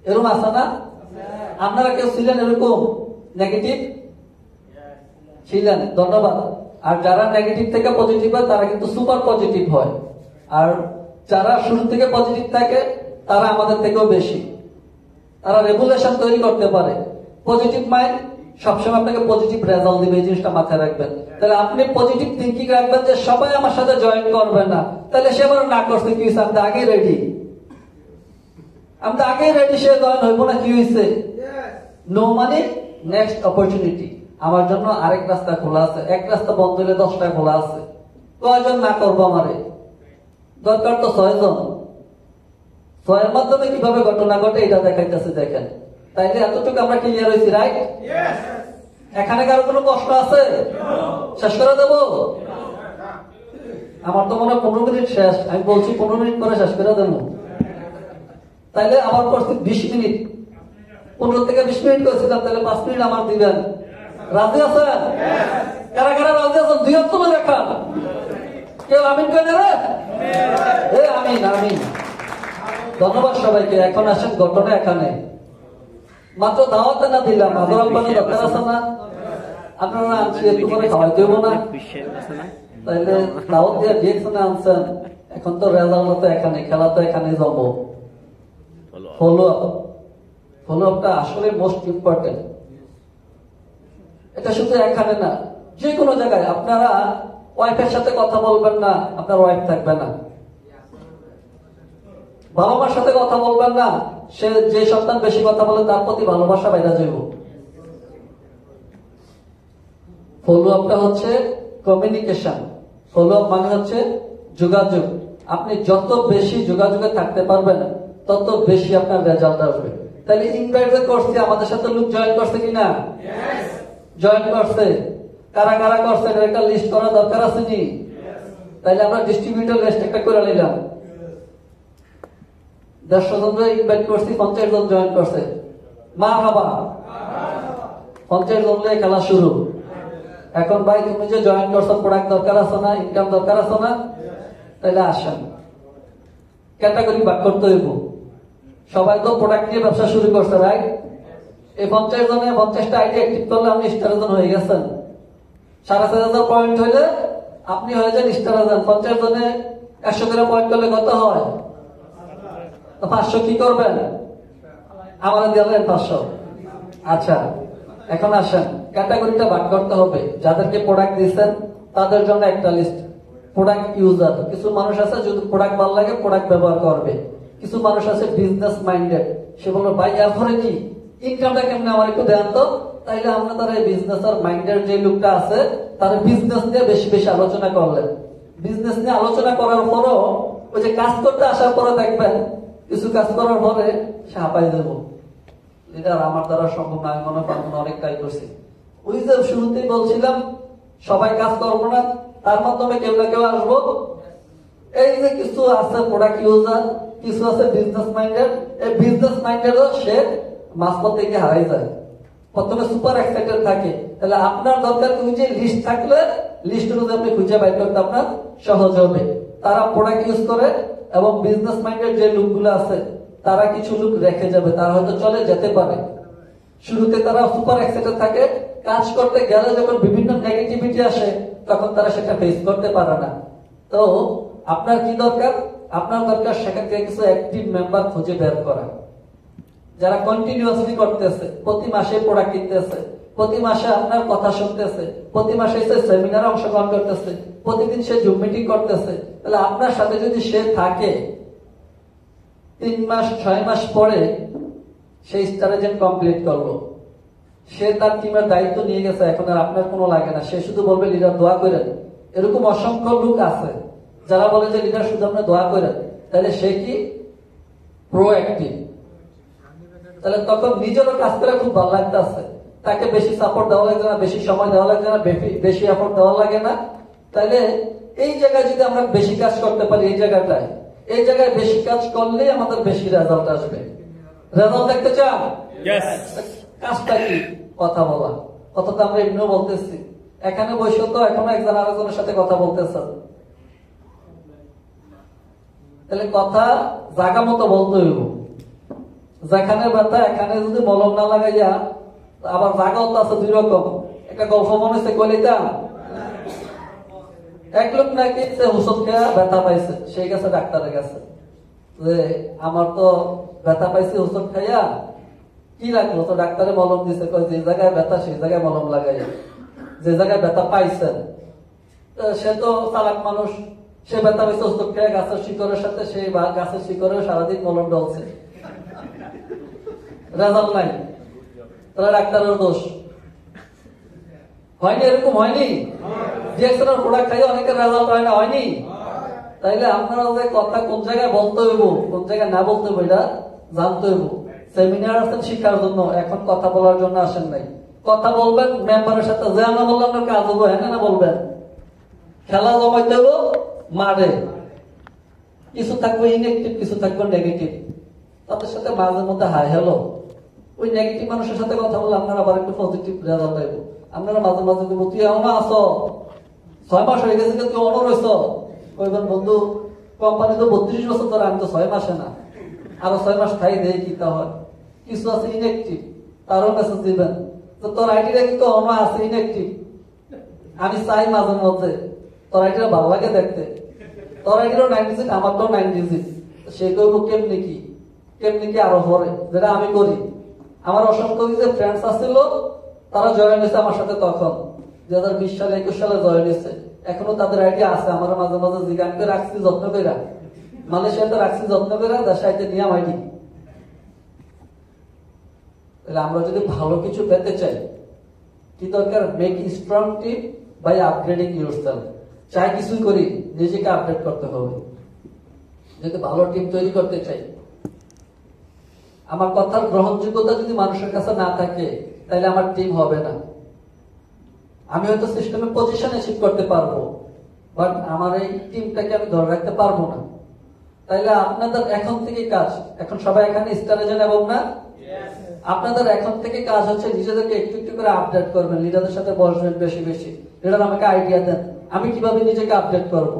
এরকম আছে না? আপনারা কেউ ছিলেন এরকম নেগেটিভ? ছিলেন, ধন্যবাদ। আর যারা নেগেটিভ থেকে পজিটিভ হয় তারা কিন্তু সুপার পজিটিভ হয়। আর যারা শুরু থেকে পজিটিভ থাকে তারা আমাদের থেকেও বেশি, তারা রেগুলেশন তৈরি করতে পারে। পজিটিভ মাইন্ড সবসময় আপনাকে পজিটিভ রেজাল্ট দিবে, এই জিনিসটা মাথায় রাখবেন। তাহলে আপনি পজিটিভ থিঙ্কিং রাখবেন যে সবাই আমার সাথে জয়েন করবে না, তাহলে সে বড় না করছে কি হয়েছে? আমি আগেই রেডি, আমি তো আগেই রেডি, সে জয়েন হইব না, কি হয়েছে? No money next opportunity. আমার জন্য আরেক রাস্তা খোলা আছে, এক রাস্তা বন্ধ হলে 10টা খোলা আছে। কয়জন না করবো আমারে? দরকার তো 6 জন। 6 মাধ্যমে কিভাবে ঘটনা ঘটে এটা দেখাইতেছে, দেখেন। তাইলে এতটুকু আমরা ক্লিয়ার হয়েছি, রাইট? এখানে কারো কোনো কষ্ট আছে? শেষ করে দেবো? আমার তো মনে হয় 15 মিনিট শেষ, আমি বলছি 15 মিনিট পরে শেষ করে দেবো। তাইলে আমার করছি 20 মিনিট, 15 থেকে 20 মিনিট করেছিলাম, তাহলে 5 মিনিট আমার দিবেন। রাজি আছেন? কারা কারা রাজি আছেন? 2 হাত তুলে দেখা। কেউ আমিন করে দেবে? আমিন, আমিন। ধন্যবাদ সবাইকে। এখন আসেন ঘটনা। এখানে মাত্র দাওয়াতে না দিলাম, আদর আব্বানি দরকার আছে না? আপনারা আনছি একটু করে খাওয়াই দেব না? তাইলে দাওয়াত দিয়ে ডিএক্সনে আনছেন, এখন তো রেজাল্ট তো এখানে, খেলা তো এখানে জমবো। ফলো আপটা আসলে মোস্ট ইম্পর্টেন্ট। এটা শুধু এখানে না, যে কোনো জায়গায়। আপনারা ওয়াইফের সাথে কথা বলবেন না, আপনার ওয়াইফ থাকবে না। বাবা মার সাথে কথা বলবেন না, সে যে সন্তান বেশি কথা বলে তার প্রতি ভালোবাসা বাইরে যাইব। ফলো আপটা হচ্ছে কমিউনিকেশন। ফলো আপ মানে হচ্ছে যোগাযোগ। আপনি যত বেশি যোগাযোগে থাকতে পারবেন তত বেশি আপনার রেজাল্ট আসবে। তাহলে ইনভাইট করছি, আমাদের সাথে লোক জয়েন করছে কিনা? জয়েন করছে। কারা কারা করছে একটা লিস্ট করা দরকার আছে নি? তাইলে আমরা ডিস্ট্রিবিউটর লিস্ট একটা করে নিলাম। 150 জন ইনভাইট করছি, 50 জন জয়েন করছে। মারহাবা। 50 জন নিয়ে খেলা শুরু। এখন ভাই তুমি যে জয়েন করছো, প্রোডাক্ট দরকার আছে না, ইনকাম দরকার আছে না? তাহলে আসেন, ক্যাটাগরি ভাগ করতে হইব। সবাই তো প্রোডাক্ট নিয়ে ব্যবসা শুরু করছে, রাইট? এই 50 জনে 50টা আইডি অ্যাক্টিভ করলে আপনি স্টার জন হয়ে গেছেন। 4,500 পয়েন্ট হইলে আপনি হয়ে যান স্টার জন। 50 জনে 100 করে পয়েন্ট করলে কত হয়? 500 কি করবেন? আমাদের দিলেন 500। আচ্ছা, এখন আসেন, ক্যাটাগরিটা ভাগ করতে হবে। যাদেরকে প্রোডাক্ট দিচ্ছেন তাদের জন্য একটা লিস্ট। প্রোডাক্ট ইউজার, কিছু মানুষ আছে যদি প্রোডাক্ট ভালো লাগে প্রোডাক্ট ব্যবহার করবে। কিছু মানুষ আছে বিজনেস মাইন্ডেড, সে বললো ভাই এরপরে কি ইনকামটা কেমনে আমার একটু দেন তো। তাইলে আমরা তারা বিজনেস আর মাইন্ডের যে লোকটা আছে তারা বিজনেস নিয়ে বেশি বেশি আলোচনা করলেন। বিজনেস নিয়ে আলোচনা করার পরও ওই যে কাজ করতে আসার পরে দেখবেন কিছু কাজ করার পরে সে হাঁপাই দেব, লিডার আমার দ্বারা সম্ভব না, আমি মনে পারবো না, অনেক ট্রাই করছি। ওই যে শুরুতেই বলছিলাম সবাই কাজ করবো না, তার মাধ্যমে কেউ না কেউ আসবো। এই যে কিছু আছে প্রোডাক্ট ইউজার, কিছু আছে বিজনেস মাইন্ডেড। এই বিজনেস মাইন্ডেডও সে মাঝপথ থেকে হারাই যায়, প্রথমে সুপার এক্সাইটেড থাকে। তাহলে আপনার দরকার তুমি যে লিস্ট থাকলে লিস্ট অনুযায়ী আপনি খুঁজে বাইর করতে আপনার সহজ হবে। তারা প্রোডাক্ট ইউজ করে এবং বিজনেস মাইন্ডেড যে লোকগুলো আছে তারা কিছু লোক রেখে যাবে, তারা হয়তো চলে যেতে পারে। শুরুতে তারা সুপার এক্সাইটেড থাকে, কাজ করতে গেলে যখন বিভিন্ন নেগেটিভিটি আসে তখন তারা সেটা ফেস করতে পারে না। তো আপনার কি দরকার? আপনার দরকার সেখান থেকে কিছু অ্যাক্টিভ মেম্বার খুঁজে বের করা, যারা কন্টিনিউয়াসলি করতেছে, প্রতি মাসে প্রোডাক্ট কিনতেছে, প্রতি মাসে আপনার কথা শুনতেছে, প্রতি মাসে এসে সেমিনারে অংশগ্রহণ করতেছে, প্রতিদিন সে জুম মিটিং করতেছে। তাহলে আপনার সাথে যদি সে থাকে 3 মাস 6 মাস পরে সেই স্টার এজেন্ট কমপ্লিট করলো, সে তার টিমের দায়িত্ব নিয়ে গেছে, এখন আর আপনার কোনো লাগে না, সে শুধু বলবে লিডার দোয়া করেন। এরকম অসংখ্য লোক আছে যারা বলে যে লিডার শুধু আপনি দোয়া করেন। তাহলে সে কি প্রোঅ্যাক্টিভ। তাহলে তখন নিজেরও কাজ করে খুব ভালো লাগতেছে, তাকে বেশি সাপোর্ট দেওয়া লাগে না, বেশি সময় দেওয়া লাগে না, বেশি এফোর্ট দেওয়া লাগে না। তাহলে এই জায়গায় যদি আমরা বেশি কাজ করতে পারি, এই জায়গায় বেশি কাজ করলেই আমাদের বেশি রেজাল্ট আসবে। রেজাল্ট দেখতে চান? কাজটা কি? কথা বলা। কথা তো আমরা এমনিও বলতেছি, এখানে বসে তো এখনো একজন আরেকজনের সাথে কথা বলতেছেন। তাহলে কথা জায়গা মতো বলতে হইব। যেখানে ব্যথা এখানে যদি মলম না লাগাইয়া, আবার জায়গাও তো আছে 2 রকম। একটা গল্প মনে হচ্ছে কইলাম, এক লোক নাকি সে ওষুধ খেয়ে ব্যথা পাইছে, সেই গেছে ডাক্তারের কাছে যে আমার তো ব্যথা পাইছে ওষুধ খাইয়া, কি লাগলো? তো ডাক্তারে মলম দিছে, যে জায়গায় ব্যথা সেই জায়গায় মলম লাগাই, যে জায়গায় ব্যথা পাইছেন। সে তো চালাক মানুষ, সে ব্যথা পাইছে ওষুধ খেয়ে গাছের শিকড়ের সাথে সেই গাছের শিকড়ে সারাদিন মলম ডলছে, রেজাল্ট নাই। তাহলে ডাক্তারের দোষ হয়নি? এরকম হয়নি? ডিএক্সএনের প্রোডাক্ট খাইয়ে অনেকের রেজাল্ট হয় না, হয়নি? তাইলে আপনারা যে কথা কোন জায়গায় বলতে হইব, কোন জায়গায় না বলতে হইব এটা জানতে হইব। সেমিনার আসেন শিক্ষার জন্য, এখন কথা বলার জন্য আসেন নাই। কথা বলবেন মেম্বারের সাথে, যে না বললে আপনার কাজ হবো, হ্যাঁ না বলবেন। খেলা জমাইতে হইব মাঠে, কিছু থাকবে ইনএক্টিভ, কিছু থাকবে নেগেটিভ। তাদের সাথে মাঝে মধ্যে হাই হ্যালো, ওই নেগেটিভ মানুষের সাথে কথা বললে আপনারা আবার একটু পজিটিভ রেজাল্ট পাইব। আপনারা মাঝে মাঝে বলবো তুই এমন আসো, 6 মাস হয়ে গেছে তুই অন রয়েছ, কইবেন বন্ধু কোম্পানি তো 32 বছর ধরে, আমি তো 6 মাসে না, আরো 6 মাস খাই দেয় কি তা হয়। কিছু আছে ইনএক্টিভ, তারও মেসেজ দিবেন তো তোর আইডিটা কিন্তু অন আছে ইনএক্টিভ। আমি চাই মাঝে মধ্যে তোর আইডিটা ভালো লাগে দেখতে, তোর আইডিরও 9 ডিজিট, আমারটাও 9 ডিজিট। সে কইব কেমনি কি আরো পরে, যেটা আমি করি। আমার অসংখ্য যে ফ্রেন্ডস আসছিল তারা জয়েন হয়েছে আমার সাথে তখন 2020 সালে 21 সালে জয়েন হয়েছে, এখনো তাদের আইডিয়া আছে। আমার মাঝে মাঝে জিজ্ঞান করে রাখছি যত্ন করে, মালয়েশিয়াতে রাখছি যত্ন করে, দেশাইতে নিয়ম হয়নি। তাহলে আমরা যদি ভালো কিছু পেতে চাই কি দরকার? Make strong team by upgrading yourself. চাই কিছুই করি, নিজেকে আপডেট করতে হবে। যদি ভালো টিম তৈরি করতে চাই, আমার কথার গ্রহণযোগ্যতা যদি মানুষের কাছে না থাকে তাহলে আমার টিম হবে না। আমি হয়তো সিস্টেমে পজিশনে শিফট করতে পারবো, বাট আমার এই টিমটাকে আমি ধরে রাখতে পারবো না। তাইলে আপনাদের এখন থেকে কাজ, এখন সবাই এখানে স্টার এজেন্ট এবং না, আপনাদের এখন থেকে কাজ হচ্ছে নিজেদেরকে একটু একটু করে আপডেট করবেন, লিডারদের সাথে বসবেন বেশি বেশি। লিডার আমাকে আইডিয়া দেন, আমি কিভাবে নিজেকে আপডেট করব।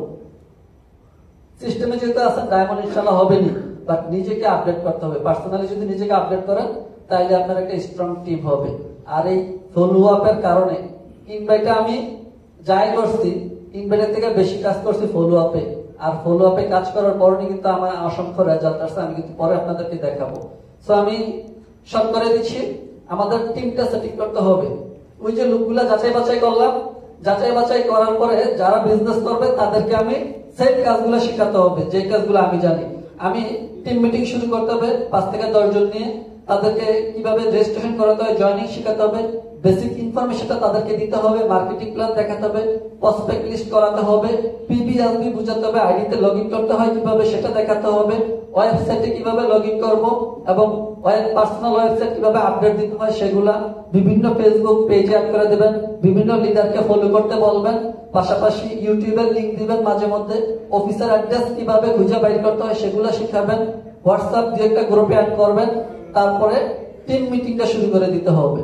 সিস্টেমে যেহেতু আছেন ডায়মন্ড ইনশাল্লাহ হবেনি, বাট নিজেকে আপডেট করতে হবে। পার্সোনালি যদি নিজেকে আপডেট করেন তাহলে আপনার একটা স্ট্রং টিম হবে। আর এই ফলো আপের কারণে ইনভাইটে আমি যাই করছি, ইনভাইটের থেকে বেশি কাজ করছি ফলো আপে। আর ফলো আপে কাজ করার পরই কিন্তু আমার অসংখ্য রেজাল্ট আসছে, আমি কিন্তু পরে আপনাদেরকে দেখাবো। সো আমি সব করে দিচ্ছি, আমাদের টিমটা সেটিং করতে হবে। ওই যে লোকগুলা যাচাই বাছাই করলাম, যাচাই বাছাই করার পরে যারা বিজনেস করবে তাদেরকে আমি সেই কাজগুলো শেখাতে হবে, যে কাজগুলো আমি জানি। আমি টিম মিটিং শুরু করতে হবে 5 থেকে 10 জন নিয়ে, তাদেরকে কিভাবে রেজিস্ট্রেশন করাতে হয়, জয়েনিং শেখাতে হবে, বেসিক ইনফরমেশনটা তাদেরকে দিতে হবে, মার্কেটিং প্ল্যান দেখাতে হবে, প্রসপেক্ট লিস্ট করাতে হবে, পিবিআরবি বুঝাতে হবে, আইডিতে লগ ইন করতে হয় কিভাবে সেটা দেখাতে হবে, ওয়েবসাইটে কিভাবে লগ ইন করবো এবং পার্সোনাল ওয়েবসাইট কিভাবে আপডেট দিতে হয় সেগুলা বিভিন্ন ফেসবুক পেজে অ্যাড করে দেবেন, বিভিন্ন লিডারকে ফলো করতে বলবেন, পাশাপাশি ইউটিউবের লিংক দিবেন মাঝে মধ্যে, অফিসের অ্যাড্রেস কিভাবে খুঁজে বাইর করতে হয় সেগুলো শিখাবেন, হোয়াটসঅ্যাপ দিয়ে একটা গ্রুপে অ্যাড করবেন। তারপরে টিম মিটিংটা শুরু করে দিতে হবে।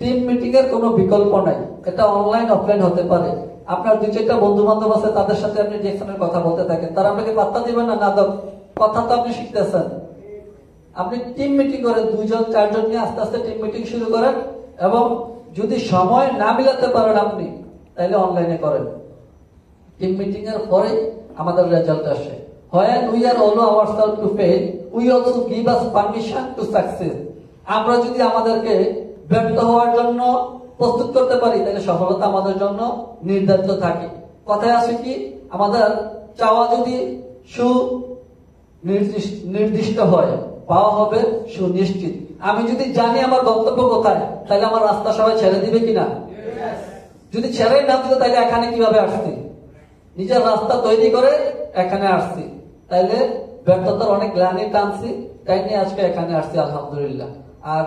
টিম মিটিং এর কোনো বিকল্প নাই, এটা অনলাইন অফলাইন হতে পারে। আপনার 2-4টা বন্ধু বান্ধব আছে, তাদের সাথে আপনি ডিরেকশনের কথা বলতে থাকেন, তারা আপনাকে পাত্তা দিবেন না, না কথা তো আপনি শিখতেছেন। আপনি টিম মিটিং করেন, 2-4 জন নিয়ে আস্তে আস্তে টিম মিটিং শুরু করেন, এবং যদি সময় না মিলাতে পারেন আপনি, তাহলে অনলাইনে করেন। টিম মিটিং এর পরে আমাদের রেজাল্ট আসে। When we are allow ourselves to fail, we also give us permission to success. আমরা যদি আমাদেরকে ব্যর্থ হওয়ার জন্য প্রস্তুত করতে পারি, তাহলে সফলতা আমাদের জন্য নির্ধারিত থাকে। কথায় আছে কি, আমাদের চাওয়া যদি সুনির্দিষ্ট হয়, পাওয়া হবে সুনিশ্চিত। আমি যদি জানি আমার গন্তব্য কোথায়, তাহলে আমার রাস্তা সবাই ছেড়ে দিবে কিনা? যদি ছেড়েই না দিত তাহলে এখানে কিভাবে আসছি? নিজের রাস্তা তৈরি করে এখানে আসছি, তাইলে ব্যর্থতার অনেক গ্লানি টানছি, তাই নিয়ে আজকে এখানে আসছি আলহামদুলিল্লাহ। আর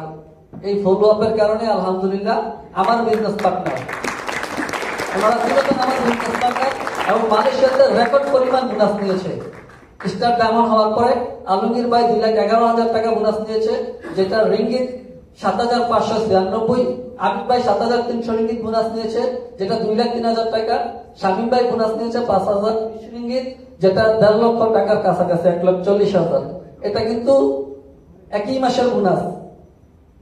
এই ফলো আপের কারণে আলহামদুলিল্লাহ আমার বিজনেস পার্টনার, ওনারা ছিল আমার বিজনেস পার্টনার, এবং মালয়েশিয়াতে রেকর্ড পরিমাণ বোনাস নিয়েছে। স্টার ডায়মন্ড হওয়ার পরে আলমগীর ভাই 2,11,000 টাকা বোনাস নিয়েছে, যেটা রিঙ্গিত 7,596। আবিদ ভাই 7,300 রিঙ্গিত বোনাস নিয়েছে, যেটা 2,03,000 টাকা। শামীম ভাই বোনাস নিয়েছে 5,000 রিঙ্গিত, যেটা 1.5 লক্ষ টাকার কাছাকাছি, 1,40,000। এটা কিন্তু একই মাসের বোনাস,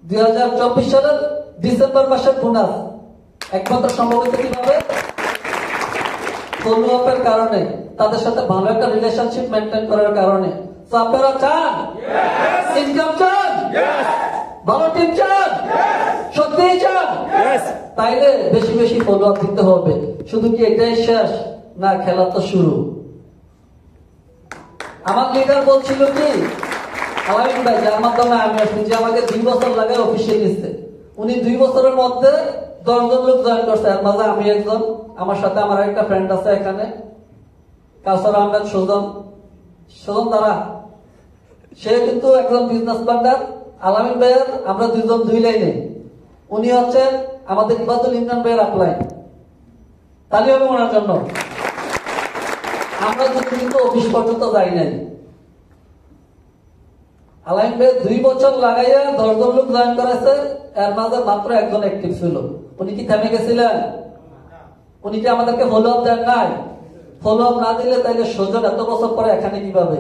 2024 সালের ডিসেম্বর মাসের বোনাস। একমাত্র সম্ভব হয়েছে কিভাবে? ফলো আপের কারণে, তাদের সাথে ভালো একটা রিলেশনশিপ মেনটেন করার কারণে। তো আপনারা চান ইনকাম, চান ভালো টিম, চান সত্যি চান, তাইলে বেশি বেশি ফলো আপ দিতে হবে। শুধু কি এটাই শেষ? না, খেলা তো শুরু। আমার লিডার বলছিল কি, আলামিন ভাই, যার মাধ্যমে আমি আসছি, যে আমাকে 2 বছর লাগে অফিসে নিচ্ছে, উনি 2 বছরের মধ্যে 10 জন লোক জয়েন করছে। এর মাঝে আমি একজন, আমার সাথে আমার একটা ফ্রেন্ড আছে এখানে, কাউসার আহমেদ সুজন দ্বারা, সে কিন্তু একজন বিজনেস পার্টনার। আলামিন ভাইয়ের আমরা 2 জন 2 লাইনে, উনি হচ্ছেন আমাদের ইবাদুল ইমরান ভাইয়ের আপলাইন। তালি হবে ওনার জন্য। আমরা কিন্তু অফিস পর্যন্ত যাই নাই। আলামিন ভাই 2 বছর লাগাইয়া 10 জন লোক জয়েন করেছে, এর মাঝে মাত্র একজন অ্যাক্টিভ ছিল। উনি কি থেমে গেছিলেন? উনি কি আমাদেরকে ফলো আপ দেন নাই? ফলো আপ না দিলে তাইলে সুজন এত বছর পরে এখানে কিভাবে,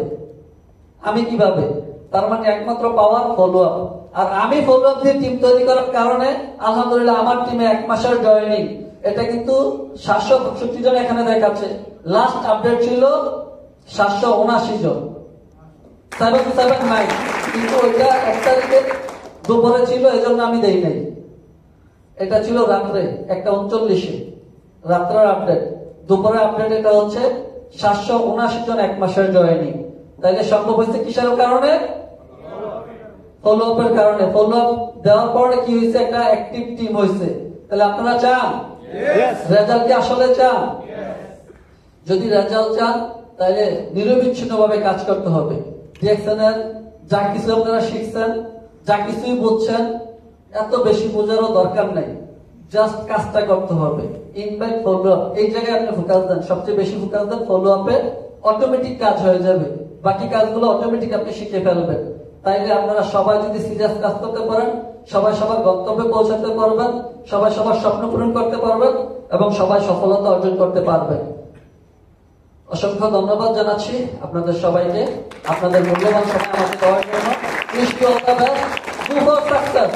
আমি কিভাবে? তার মানে একমাত্র পাওয়ার ফলো আপ। আর আমি ফলো আপ দিয়ে টিম তৈরি করার কারণে আলহামদুলিল্লাহ আমার টিমে 1 মাসের জয়েনিং, এটা কিন্তু 765 জন এখানে দেখাচ্ছে। লাস্ট আপডেট ছিল 779 জন, 779, কিন্তু ওইটা 1 তারিখে দুপুরে ছিল, এজন্য আমি দেই নাই। এটা ছিল রাত্রে 1:39 রাত্রের আপডেট। দুপুরের আপডেট এটা হচ্ছে 779 জন 1 মাসের জয়েনিং। তাইলে সম্ভব হয়েছে কিসের কারণে? ফলো আপের কারণে। ফলো আপ দেওয়ার পরে কি হয়েছে? একটা অ্যাক্টিভ টিম হয়েছে। তাহলে আপনারা চান রেজাল্ট কি আসলে চান? যদি রেজাল্ট চান তাহলে নিরবিচ্ছিন্ন ভাবে কাজ করতে হবে। ডিরেকশনের যা কিছু আপনারা শিখছেন, যা কিছুই বুঝছেন, এত বেশি বোঝারও দরকার নাই, জাস্ট কাজটা করতে হবে। ইনভাইট, ফলো আপ, এই জায়গায় আপনি ফোকাস দেন, সবচেয়ে বেশি ফোকাস দেন ফলো আপে, অটোমেটিক কাজ হয়ে যাবে। বাকি কাজগুলো অটোমেটিক আপনি শিখে ফেলবেন। তাইলে আপনারা সবাই যদি সিরিয়াস কাজ করতে পারেন, সবাই সবার গন্তব্যে পৌঁছাতে পারবেন, সবাই সবার স্বপ্ন পূরণ করতে পারবেন এবং সবাই সফলতা অর্জন করতে পারবেন। অসংখ্য ধন্যবাদ জানাচ্ছি আপনাদের সবাইকে, আপনাদের মূল্যবান সময় আমাকে দেওয়ার জন্য। Wish you all the best, go for success.